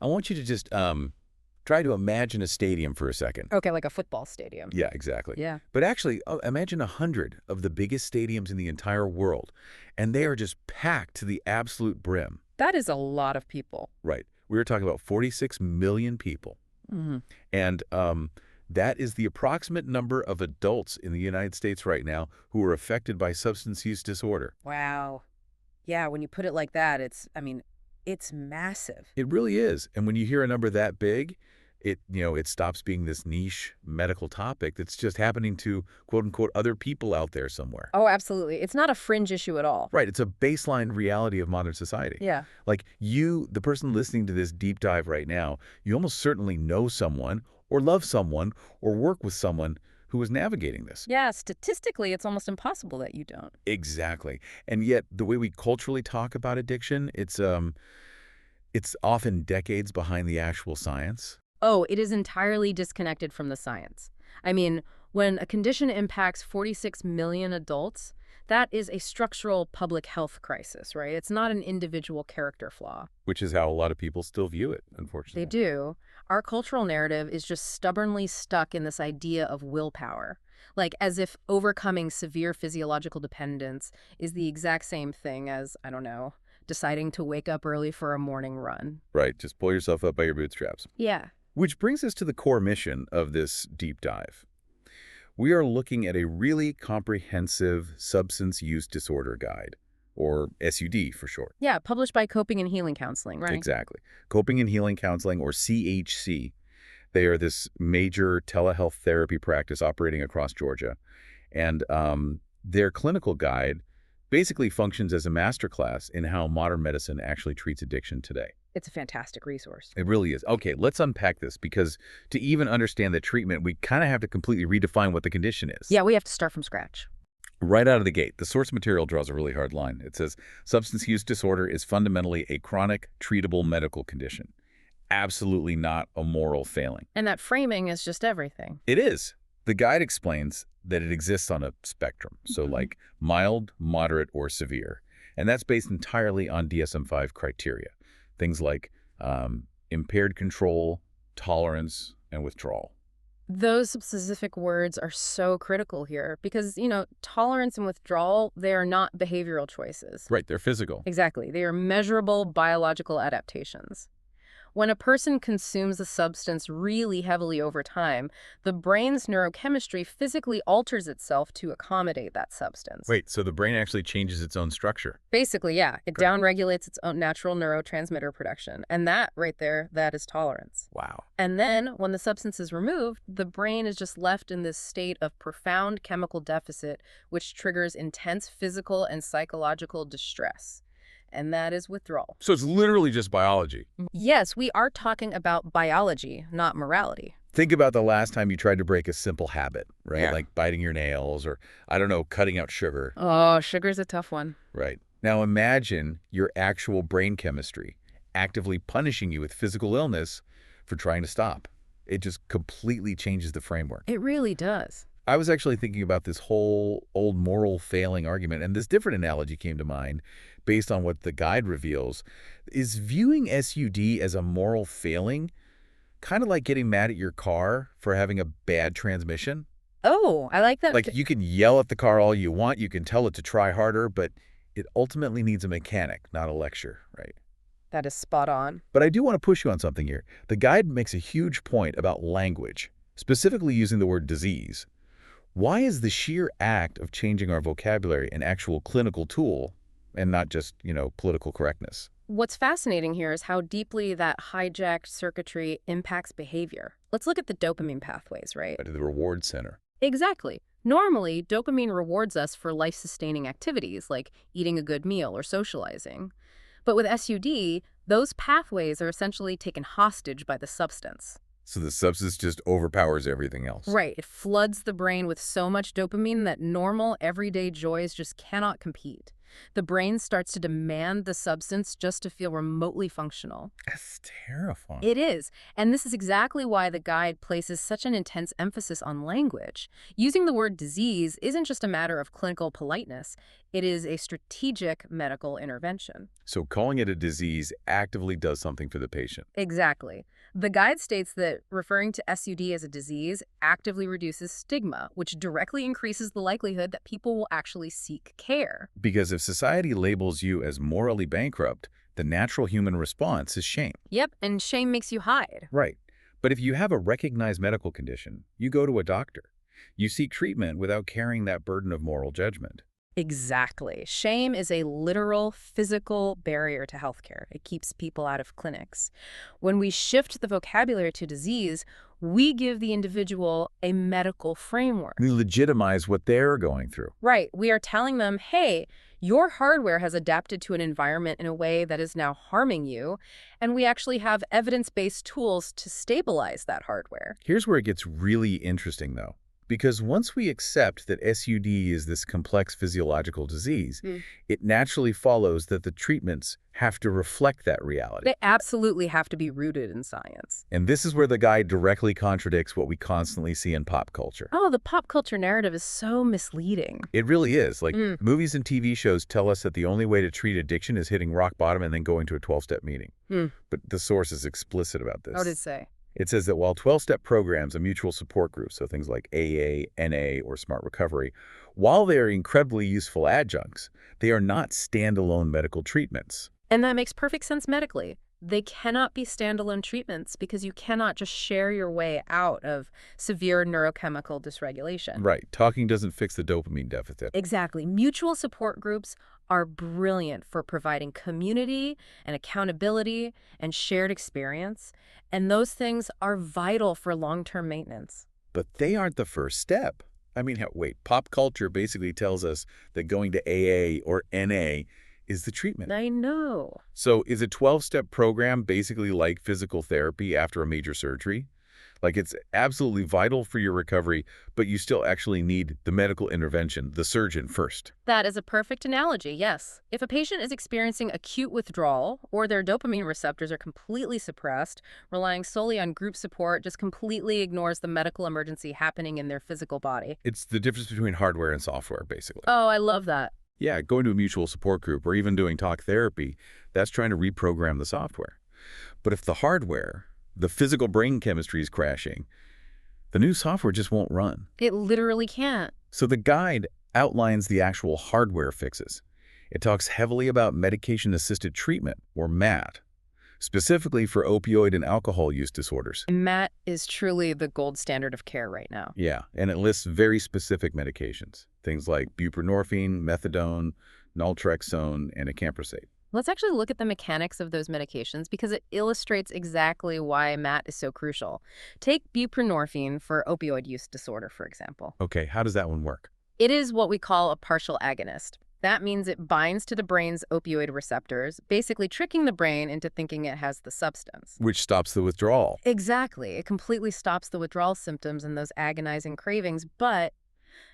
I want you to just try to imagine a stadium for a second. Okay, like a football stadium. Yeah, exactly. Yeah. But actually, imagine 100 of the biggest stadiums in the entire world, and they are just packed to the absolute brim. That is a lot of people. Right. We were talking about 46 million people. Hmm. And that is the approximate number of adults in the United States right now who are affected by substance use disorder. Wow. Yeah, when you put it like that, it's massive. It really is. And when you hear a number that big, it stops being this niche medical topic that's just happening to, quote unquote, other people out there somewhere. Oh, absolutely. It's not a fringe issue at all. Right. It's a baseline reality of modern society. Yeah. Like you, the person listening to this deep dive right now, you almost certainly know someone or love someone or work with someone who is navigating this. Yeah, statistically, it's almost impossible that you don't. Exactly. And yet the way we culturally talk about addiction, it's often decades behind the actual science. Oh, it is entirely disconnected from the science. I mean, when a condition impacts 46 million adults, that is a structural public health crisis, right? It's not an individual character flaw. Which is how a lot of people still view it, They unfortunately. do. Our cultural narrative is just stubbornly stuck in this idea of willpower, like as if overcoming severe physiological dependence is the exact same thing as, I don't know, deciding to wake up early for a morning run. Right, just pull yourself up by your bootstraps. Yeah. Which brings us to the core mission of this deep dive. We are looking at a really comprehensive substance use disorder guide, or SUD for short. Yeah, published by Coping and Healing Counseling, right? Exactly. Coping and Healing Counseling, or CHC. They are this major telehealth therapy practice operating across Georgia. And their clinical guide basically functions as a masterclass in how modern medicine actually treats addiction today. It's a fantastic resource. It really is. Okay, let's unpack this because to even understand the treatment, we kind of have to completely redefine what the condition is. Yeah, we have to start from scratch. Right out of the gate, the source material draws a really hard line. It says, substance use disorder is fundamentally a chronic, treatable medical condition. Absolutely not a moral failing. And that framing is just everything. It is. The guide explains that it exists on a spectrum, so like mild, moderate, or severe. And that's based entirely on DSM-5 criteria. Things like impaired control, tolerance, and withdrawal. Those specific words are so critical here because, tolerance and withdrawal, they are not behavioral choices. Right, they're physical. Exactly. They are measurable biological adaptations. When a person consumes a substance really heavily over time, the brain's neurochemistry physically alters itself to accommodate that substance. Wait, so the brain actually changes its own structure? Basically, yeah. It Correct. downregulates its own natural neurotransmitter production. And that right there, that is tolerance. Wow. And then, when the substance is removed, the brain is just left in this state of profound chemical deficit, which triggers intense physical and psychological distress. And that is withdrawal. So it's literally just biology. Yes, we are talking about biology, not morality. Think about the last time you tried to break a simple habit, right? Yeah. Like biting your nails or, I don't know, cutting out sugar. Oh, sugar's a tough one. Right. Now imagine your actual brain chemistry actively punishing you with physical illness for trying to stop. It just completely changes the framework. It really does. I was actually thinking about this whole old moral failing argument, and this different analogy came to mind based on what the guide reveals. Is viewing SUD as a moral failing kind of like getting mad at your car for having a bad transmission? Oh, I like that. Like you can yell at the car all you want, you can tell it to try harder, but it ultimately needs a mechanic, not a lecture, right? That is spot on. But I do want to push you on something here. The guide makes a huge point about language, specifically using the word disease. Why is the sheer act of changing our vocabulary an actual clinical tool and not just, political correctness? What's fascinating here is how deeply that hijacked circuitry impacts behavior. Let's look at the dopamine pathways, right? To the reward center. Exactly. Normally, dopamine rewards us for life-sustaining activities like eating a good meal or socializing. But with SUD, those pathways are essentially taken hostage by the substance. So the substance just overpowers everything else. Right. It floods the brain with so much dopamine that normal, everyday joys just cannot compete. The brain starts to demand the substance just to feel remotely functional. That's terrifying. It is. And this is exactly why the guide places such an intense emphasis on language. Using the word disease isn't just a matter of clinical politeness. It is a strategic medical intervention. So calling it a disease actively does something for the patient. Exactly. The guide states that referring to SUD as a disease actively reduces stigma, which directly increases the likelihood that people will actually seek care. Because if society labels you as morally bankrupt, the natural human response is shame. Yep, and shame makes you hide. Right. But if you have a recognized medical condition, you go to a doctor. You seek treatment without carrying that burden of moral judgment. Exactly. Shame is a literal physical barrier to healthcare. It keeps people out of clinics. When we shift the vocabulary to disease, we give the individual a medical framework. We legitimize what they're going through. Right. We are telling them, hey, your hardware has adapted to an environment in a way that is now harming you, and we actually have evidence-based tools to stabilize that hardware. Here's where it gets really interesting, though. Because once we accept that SUD is this complex physiological disease, it naturally follows that the treatments have to reflect that reality. They absolutely have to be rooted in science. And this is where the guide directly contradicts what we constantly see in pop culture. Oh, the pop culture narrative is so misleading. It really is. Like, movies and TV shows tell us that the only way to treat addiction is hitting rock bottom and then going to a 12-step meeting. But the source is explicit about this. What did it say? It says that while 12-step programs and mutual support groups, so things like AA, NA, or Smart Recovery, while they are incredibly useful adjuncts, they are not standalone medical treatments. And that makes perfect sense medically. They cannot be standalone treatments because you cannot just share your way out of severe neurochemical dysregulation. Right. Talking doesn't fix the dopamine deficit. Exactly. Mutual support groups are brilliant for providing community and accountability and shared experience, and those things are vital for long-term maintenance. But they aren't the first step. I mean, wait, pop culture basically tells us that going to AA or NA is the treatment. I know. So is a 12-step program basically like physical therapy after a major surgery? Like, it's absolutely vital for your recovery, but you still actually need the medical intervention, the surgeon first. That is a perfect analogy, yes. If a patient is experiencing acute withdrawal or their dopamine receptors are completely suppressed, relying solely on group support just completely ignores the medical emergency happening in their physical body. It's the difference between hardware and software, basically. Oh, I love that. Yeah, going to a mutual support group or even doing talk therapy, that's trying to reprogram the software. But if the hardware, the physical brain chemistry is crashing, the new software just won't run. It literally can't. So the guide outlines the actual hardware fixes. It talks heavily about medication-assisted treatment, or MAT, specifically for opioid and alcohol use disorders. MAT is truly the gold standard of care right now. Yeah, and it lists very specific medications, things like buprenorphine, methadone, naltrexone, and acamprosate. Let's actually look at the mechanics of those medications because it illustrates exactly why MAT is so crucial. Take buprenorphine for opioid use disorder, for example. Okay, how does that one work? It is what we call a partial agonist. That means it binds to the brain's opioid receptors, basically tricking the brain into thinking it has the substance. Which stops the withdrawal. Exactly. It completely stops the withdrawal symptoms and those agonizing cravings, but,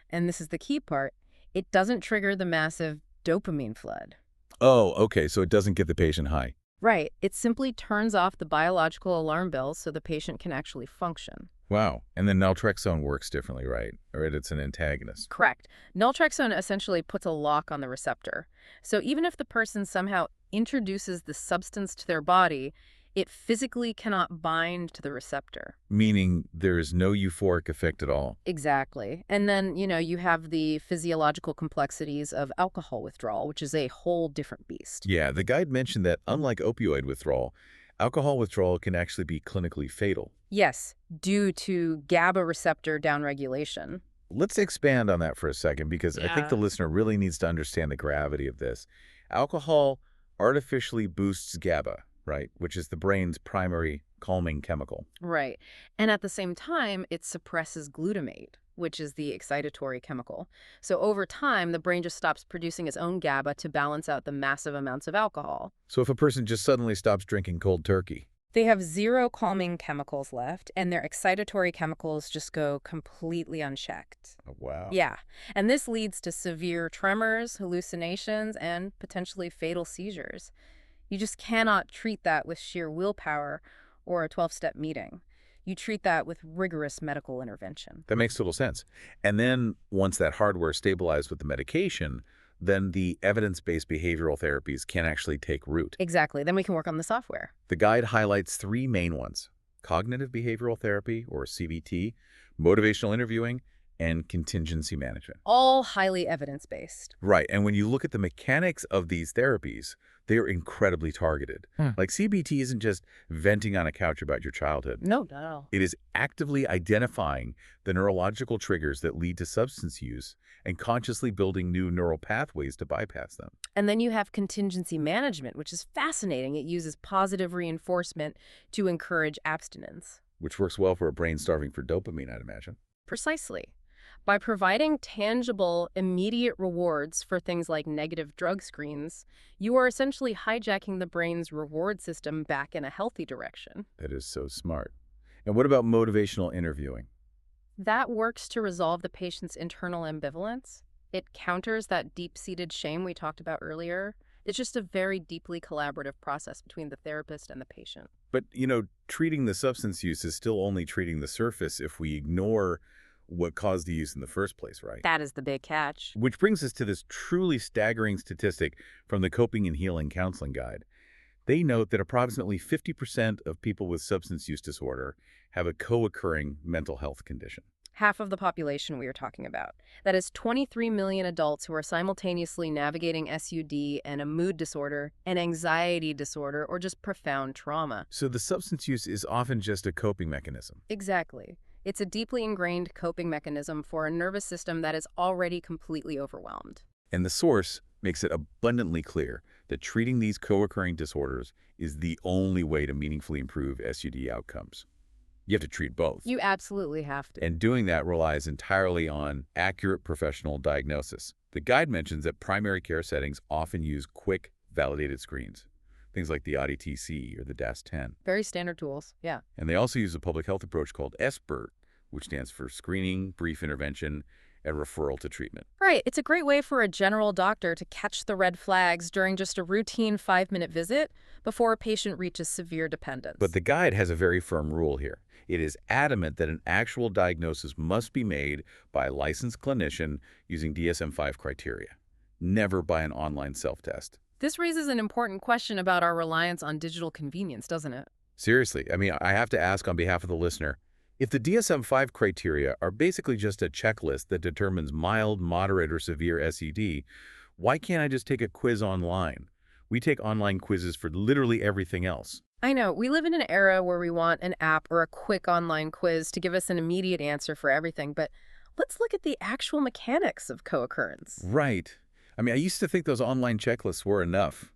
and this is the key part, it doesn't trigger the massive dopamine flood. Oh, okay, so it doesn't get the patient high. Right. It simply turns off the biological alarm bells so the patient can actually function. Wow. And then naltrexone works differently, right? Or it's an antagonist. Correct. Naltrexone essentially puts a lock on the receptor. So even if the person somehow introduces the substance to their body, it physically cannot bind to the receptor. Meaning there is no euphoric effect at all. Exactly. And then, you have the physiological complexities of alcohol withdrawal, which is a whole different beast. Yeah, the guide mentioned that unlike opioid withdrawal, alcohol withdrawal can actually be clinically fatal. Yes, due to GABA receptor downregulation. Let's expand on that for a second because I think the listener really needs to understand the gravity of this. Alcohol artificially boosts GABA, right, which is the brain's primary calming chemical. Right. And at the same time, it suppresses glutamate, which is the excitatory chemical. So over time, the brain just stops producing its own GABA to balance out the massive amounts of alcohol. So if a person just suddenly stops drinking cold turkey, they have zero calming chemicals left, and their excitatory chemicals just go completely unchecked. oh, wow. Yeah. And this leads to severe tremors, hallucinations, and potentially fatal seizures. You just cannot treat that with sheer willpower or a 12-step meeting. You treat that with rigorous medical intervention. That makes total sense. And then once that hardware stabilized with the medication, then the evidence-based behavioral therapies can actually take root. Exactly. Then we can work on the software. The guide highlights three main ones: cognitive behavioral therapy, or CBT, motivational interviewing, and contingency management. All highly evidence-based. Right, and when you look at the mechanics of these therapies, they are incredibly targeted. Like CBT isn't just venting on a couch about your childhood. No, not at all. It is actively identifying the neurological triggers that lead to substance use and consciously building new neural pathways to bypass them. And then you have contingency management, which is fascinating. It uses positive reinforcement to encourage abstinence. Which works well for a brain starving for dopamine, I'd imagine. Precisely. By providing tangible, immediate rewards for things like negative drug screens, you are essentially hijacking the brain's reward system back in a healthy direction. That is so smart. And what about motivational interviewing? That works to resolve the patient's internal ambivalence. It counters that deep-seated shame we talked about earlier. It's just a very deeply collaborative process between the therapist and the patient. But, treating the substance use is still only treating the surface if we ignore what caused the use in the first place, right? That is the big catch. Which brings us to this truly staggering statistic from the Coping and Healing Counseling Guide. They note that approximately 50% of people with substance use disorder have a co-occurring mental health condition. Half of the population we are talking about. That is 23 million adults who are simultaneously navigating SUD and a mood disorder, an anxiety disorder, or just profound trauma. So the substance use is often just a coping mechanism. Exactly. It's a deeply ingrained coping mechanism for a nervous system that is already completely overwhelmed. And the source makes it abundantly clear that treating these co-occurring disorders is the only way to meaningfully improve SUD outcomes. You have to treat both. You absolutely have to. And doing that relies entirely on accurate professional diagnosis. The guide mentions that primary care settings often use quick, validated screens, things like the AUDI-TC or the DAS-10. Very standard tools, yeah. And they also use a public health approach called SBIRT, which stands for Screening, Brief Intervention, and Referral to Treatment. Right. It's a great way for a general doctor to catch the red flags during just a routine 5-minute visit before a patient reaches severe dependence. But the guide has a very firm rule here. It is adamant that an actual diagnosis must be made by a licensed clinician using DSM-5 criteria, never by an online self-test. This raises an important question about our reliance on digital convenience, doesn't it? Seriously, I have to ask on behalf of the listener, if the DSM-5 criteria are basically just a checklist that determines mild, moderate, or severe SED, why can't I just take a quiz online? We take online quizzes for literally everything else. I know. We live in an era where we want an app or a quick online quiz to give us an immediate answer for everything, but let's look at the actual mechanics of co-occurrence. Right. I used to think those online checklists were enough.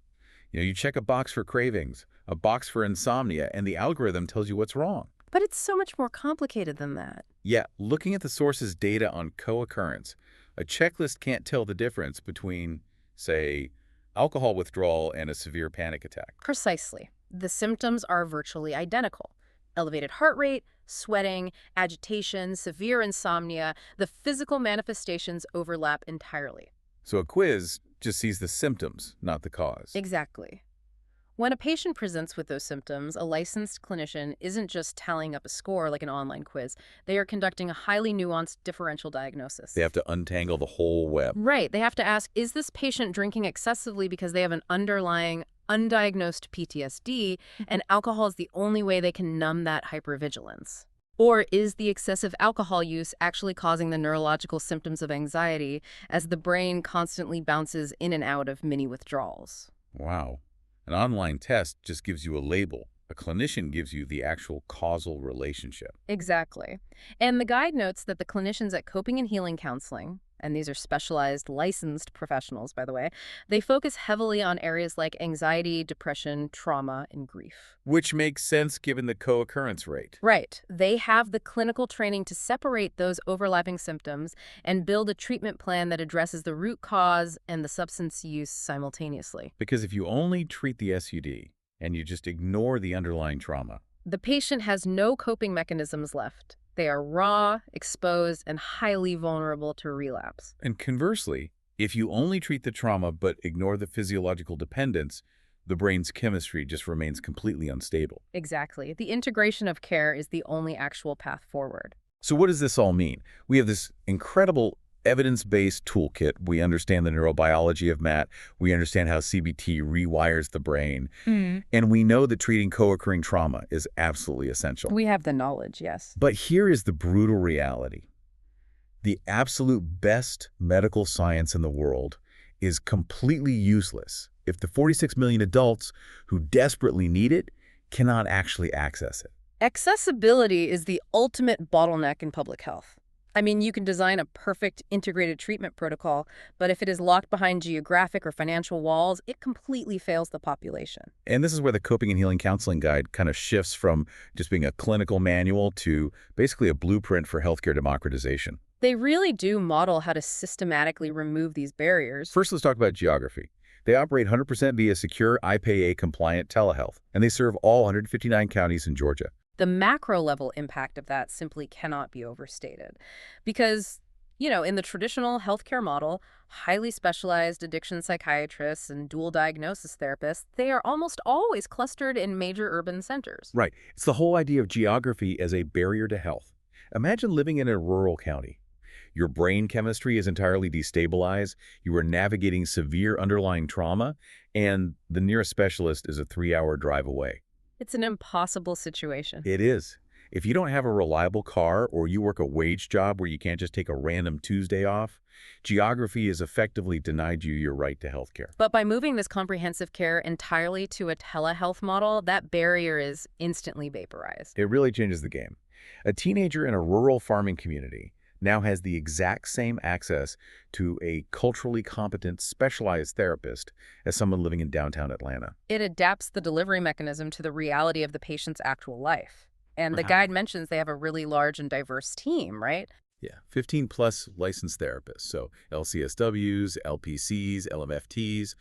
You check a box for cravings, a box for insomnia, and the algorithm tells you what's wrong. But it's so much more complicated than that. Yeah, looking at the source's data on co-occurrence, a checklist can't tell the difference between, say, alcohol withdrawal and a severe panic attack. Precisely. The symptoms are virtually identical. Elevated heart rate, sweating, agitation, severe insomnia, the physical manifestations overlap entirely. So a quiz just sees the symptoms, not the cause. Exactly. When a patient presents with those symptoms, a licensed clinician isn't just tallying up a score like an online quiz. They are conducting a highly nuanced differential diagnosis. They have to untangle the whole web. Right. They have to ask, is this patient drinking excessively because they have an underlying undiagnosed PTSD and alcohol is the only way they can numb that hypervigilance? Or is the excessive alcohol use actually causing the neurological symptoms of anxiety as the brain constantly bounces in and out of mini withdrawals? Wow. An online test just gives you a label. A clinician gives you the actual causal relationship. Exactly. And the guide notes that the clinicians at Coping and Healing Counseling, and these are specialized, licensed professionals, by the way, they focus heavily on areas like anxiety, depression, trauma, and grief. Which makes sense given the co-occurrence rate. Right. They have the clinical training to separate those overlapping symptoms and build a treatment plan that addresses the root cause and the substance use simultaneously. Because if you only treat the SUD and you just ignore the underlying trauma, the patient has no coping mechanisms left. They are raw, exposed, and highly vulnerable to relapse. And conversely, if you only treat the trauma but ignore the physiological dependence, the brain's chemistry just remains completely unstable. Exactly. The integration of care is the only actual path forward. So what does this all mean? We have this incredible Evidence-based toolkit. We understand the neurobiology of MAT. We understand how CBT rewires the brain. Mm. And we know that treating co-occurring trauma is absolutely essential. We have the knowledge, yes. But here is the brutal reality. The absolute best medical science in the world is completely useless if the 46 million adults who desperately need it cannot actually access it. Accessibility is the ultimate bottleneck in public health. I mean, you can design a perfect integrated treatment protocol, but if it is locked behind geographic or financial walls, it completely fails the population. And this is where the Coping and Healing Counseling Guide kind of shifts from just being a clinical manual to basically a blueprint for healthcare democratization. They really do model how to systematically remove these barriers. First, let's talk about geography. They operate 100% via secure IPA-compliant telehealth, and they serve all 159 counties in Georgia. The macro level impact of that simply cannot be overstated. Because, in the traditional healthcare model, highly specialized addiction psychiatrists and dual diagnosis therapists, they are almost always clustered in major urban centers. Right. It's the whole idea of geography as a barrier to health. Imagine living in a rural county. Your brain chemistry is entirely destabilized, you are navigating severe underlying trauma, and the nearest specialist is a 3-hour drive away. It's an impossible situation. It is. If you don't have a reliable car or you work a wage job where you can't just take a random Tuesday off, geography has effectively denied you your right to health care. But by moving this comprehensive care entirely to a telehealth model, that barrier is instantly vaporized. It really changes the game. A teenager in a rural farming community now has the exact same access to a culturally competent, specialized therapist as someone living in downtown Atlanta. It adapts the delivery mechanism to the reality of the patient's actual life. And the Wow. guide mentions they have a really large and diverse team, right? Yeah, 15-plus licensed therapists, so LCSWs, LPCs, LMFTs,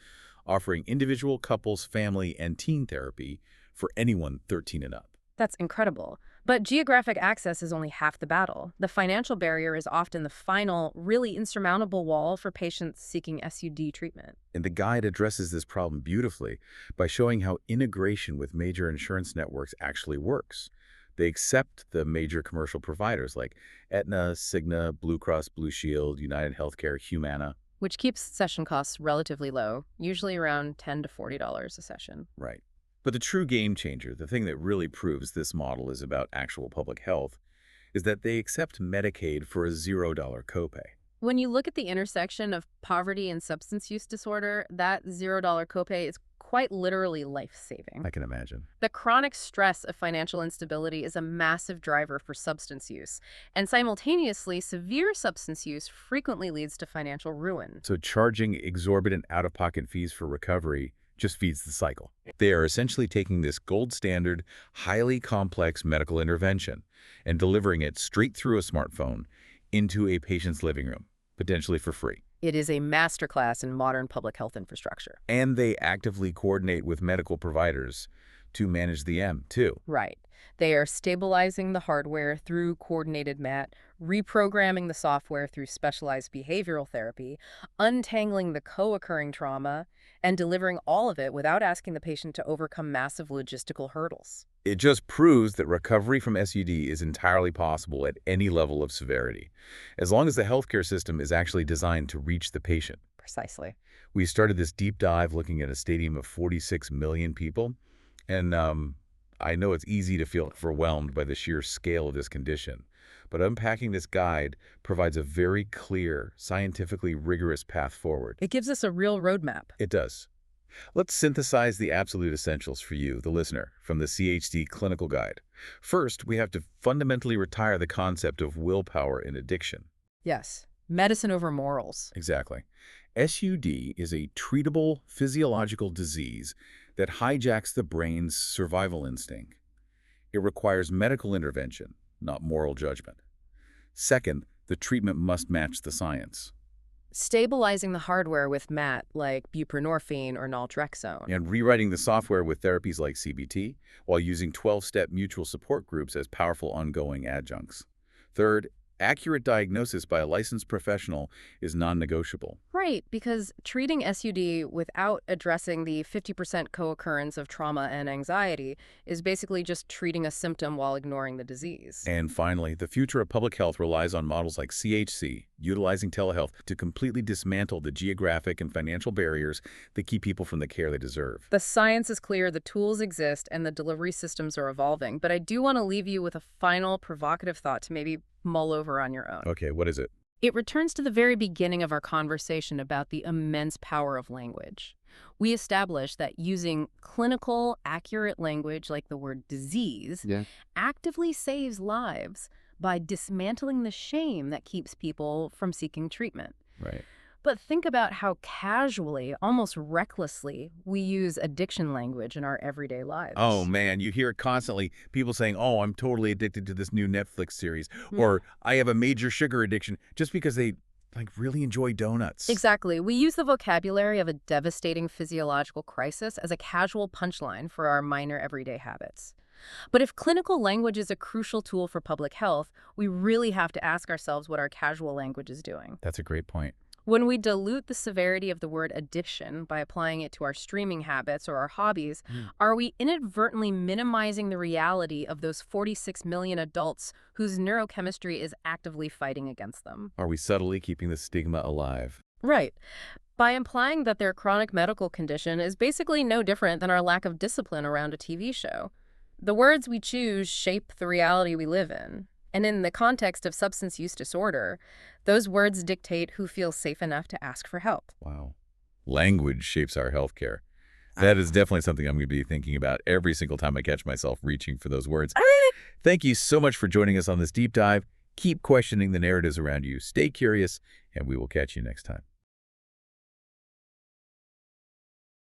offering individual, couples, family, and teen therapy for anyone 13 and up. That's incredible. But geographic access is only half the battle. The financial barrier is often the final, really insurmountable wall for patients seeking SUD treatment. And the guide addresses this problem beautifully by showing how integration with major insurance networks actually works. They accept the major commercial providers like Aetna, Cigna, Blue Cross Blue Shield, United Healthcare, Humana. Which keeps session costs relatively low, usually around $10 to $40 a session. Right. But the true game changer, the thing that really proves this model is about actual public health, is that they accept Medicaid for a $0 copay. When you look at the intersection of poverty and substance use disorder, that $0 copay is quite literally life-saving. I can imagine. The chronic stress of financial instability is a massive driver for substance use, and simultaneously, severe substance use frequently leads to financial ruin. So charging exorbitant out-of-pocket fees for recovery just feeds the cycle. They are essentially taking this gold standard, highly complex medical intervention and delivering it straight through a smartphone into a patient's living room, potentially for free. It is a masterclass in modern public health infrastructure. And they actively coordinate with medical providers to manage the M, too. Right. They are stabilizing the hardware through coordinated MAT, reprogramming the software through specialized behavioral therapy, untangling the co-occurring trauma, and delivering all of it without asking the patient to overcome massive logistical hurdles. It just proves that recovery from SUD is entirely possible at any level of severity, as long as the healthcare system is actually designed to reach the patient. Precisely. We started this deep dive looking at a stadium of 46 million people, and I know it's easy to feel overwhelmed by the sheer scale of this condition, but unpacking this guide provides a very clear, scientifically rigorous path forward. It gives us a real roadmap. It does. Let's synthesize the absolute essentials for you, the listener, from the CHD Clinical Guide. First, we have to fundamentally retire the concept of willpower in addiction. Yes. Medicine over morals. Exactly. SUD is a treatable physiological disease that hijacks the brain's survival instinct. It requires medical intervention, not moral judgment. Second, the treatment must match the science. Stabilizing the hardware with MAT, like buprenorphine or naltrexone. And rewriting the software with therapies like CBT, while using 12-step mutual support groups as powerful ongoing adjuncts. Third, accurate diagnosis by a licensed professional is non-negotiable. Right, because treating SUD without addressing the 50% co-occurrence of trauma and anxiety is basically just treating a symptom while ignoring the disease. And finally, the future of public health relies on models like CHC, utilizing telehealth to completely dismantle the geographic and financial barriers that keep people from the care they deserve. The science is clear, the tools exist, and the delivery systems are evolving. But I do want to leave you with a final provocative thought to maybe mull over on your own. Okay, what is it? It returns to the very beginning of our conversation about the immense power of language. We established that using clinical, accurate language like the word disease Yeah. actively saves lives by dismantling the shame that keeps people from seeking treatment. Right. But think about how casually, almost recklessly, we use addiction language in our everyday Oh lives. man, you hear it constantly. People saying, "Oh, I'm totally addicted to this new Netflix series," Mm. or "I have a major sugar addiction," just because they really enjoy donuts. Exactly. We use the vocabulary of a devastating physiological crisis as a casual punchline for our minor everyday habits. But if clinical language is a crucial tool for public health, we really have to ask ourselves what our casual language is doing. That's a great point. When we dilute the severity of the word addiction by applying it to our streaming habits or our hobbies, Mm. are we inadvertently minimizing the reality of those 46 million adults whose neurochemistry is actively fighting against them? Are we subtly keeping the stigma alive? Right. By implying that their chronic medical condition is basically no different than our lack of discipline around a TV show. The words we choose shape the reality we live in. And in the context of substance use disorder, those words dictate who feels safe enough to ask for help. Wow. Language shapes our healthcare. That is definitely something I'm going to be thinking about every single time I catch myself reaching for those words. Thank you so much for joining us on this deep dive. Keep questioning the narratives around you. Stay curious, and we will catch you next time.